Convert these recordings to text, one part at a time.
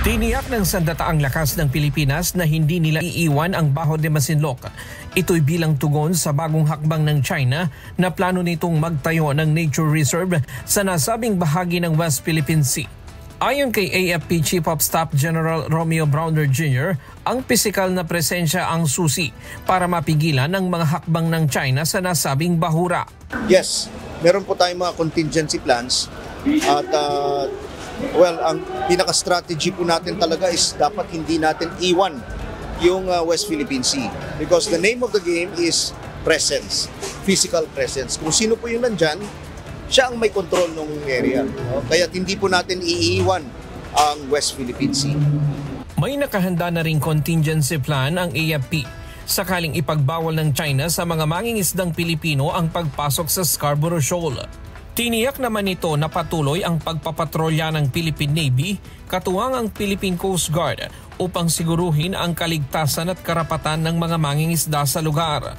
Tiniyak ng sandataang lakas ng Pilipinas na hindi nila iiwan ang Bajo de Masinloc. Ito'y bilang tugon sa bagong hakbang ng China na plano nitong magtayo ng nature reserve sa nasabing bahagi ng West Philippine Sea. Ayon kay AFP Chief of Staff General Romeo Browner Jr., ang pisikal na presensya ang susi para mapigilan ang mga hakbang ng China sa nasabing bahura. Yes, meron po tayong mga contingency plans at ang pinaka-strategy po natin talaga is dapat hindi natin iwan yung West Philippine Sea. Because the name of the game is presence, physical presence. Kung sino po yung nandyan, siya ang may control ng area. Kaya hindi po natin iiwan ang West Philippine Sea. May nakahanda na ring contingency plan ang AFP sakaling ipagbawal ng China sa mga mangingisdang Pilipino ang pagpasok sa Scarborough Shoal. Tiniyak naman ito na patuloy ang pagpapatrolya ng Philippine Navy katuwang ang Philippine Coast Guard upang siguruhin ang kaligtasan at karapatan ng mga mangingisda sa lugar.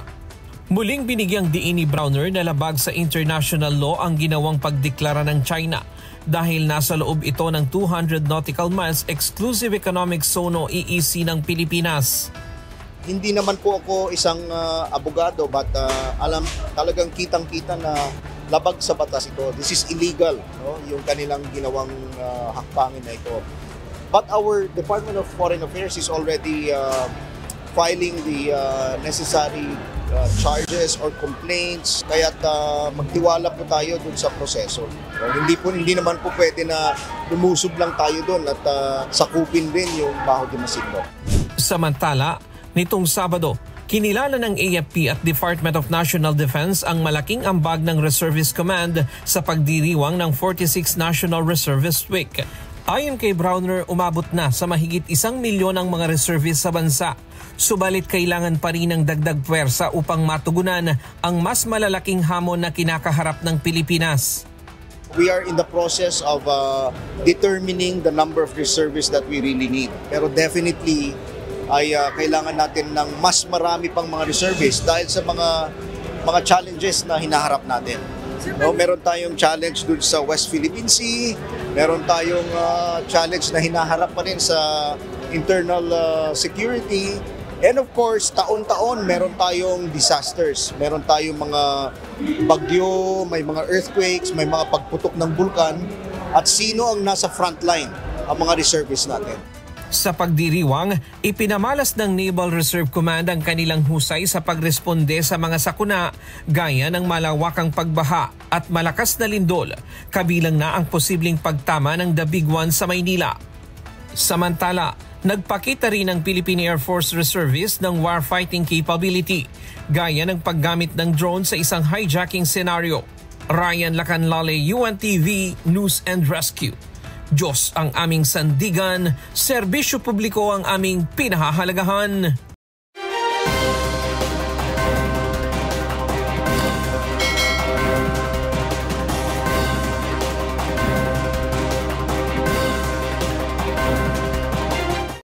Muling binigyang diin ni Browner na labag sa international law ang ginawang pagdeklara ng China dahil nasa loob ito ng 200 nautical miles exclusive economic zone o EEZ ng Pilipinas. Hindi naman po ako isang abogado but talagang kitang-kita na labag sa batas ito. This is illegal, no? Yung kanilang ginawang hakbangin na ito. But our Department of Foreign Affairs is already filing the necessary charges or complaints. Kaya't magtiwala po tayo dun sa proseso. Hindi naman po pwede na lumusob lang tayo dun at sakupin rin yung Bajo de Masinloc. Samantala, nitong Sabado, kinilala ng AFP at Department of National Defense ang malaking ambag ng Reservist Command sa pagdiriwang ng 46 National Reservist Week. Ayon kay Browner, umabot na sa mahigit 1 milyon ang mga reservist sa bansa. Subalit kailangan pa rin ng dagdag puwersa upang matugunan ang mas malalaking hamon na kinakaharap ng Pilipinas. We are in the process of determining the number of reservists that we really need. Pero definitely, ay kailangan natin ng mas marami pang mga reservists dahil sa mga challenges na hinaharap natin. No, meron tayong challenge dun sa West Philippine Sea, meron tayong challenge na hinaharap pa rin sa internal security, and of course, taon-taon meron tayong disasters. Meron tayong mga bagyo, may mga earthquakes, may mga pagputok ng bulkan, at sino ang nasa frontline? Ang mga reservists natin. Sa pagdiriwang, ipinamalas ng Naval Reserve Command ang kanilang husay sa pagresponde sa mga sakuna gaya ng malawakang pagbaha at malakas na lindol, kabilang na ang posibleng pagtama ng The Big One sa Maynila. Samantala, nagpakita rin ang Philippine Air Force Reservists ng warfighting capability, gaya ng paggamit ng drone sa isang hijacking scenario. Ryan Lacanlale, UNTV News and Rescue. Diyos ang aming sandigan, serbisyo publiko ang aming pinahahalagahan.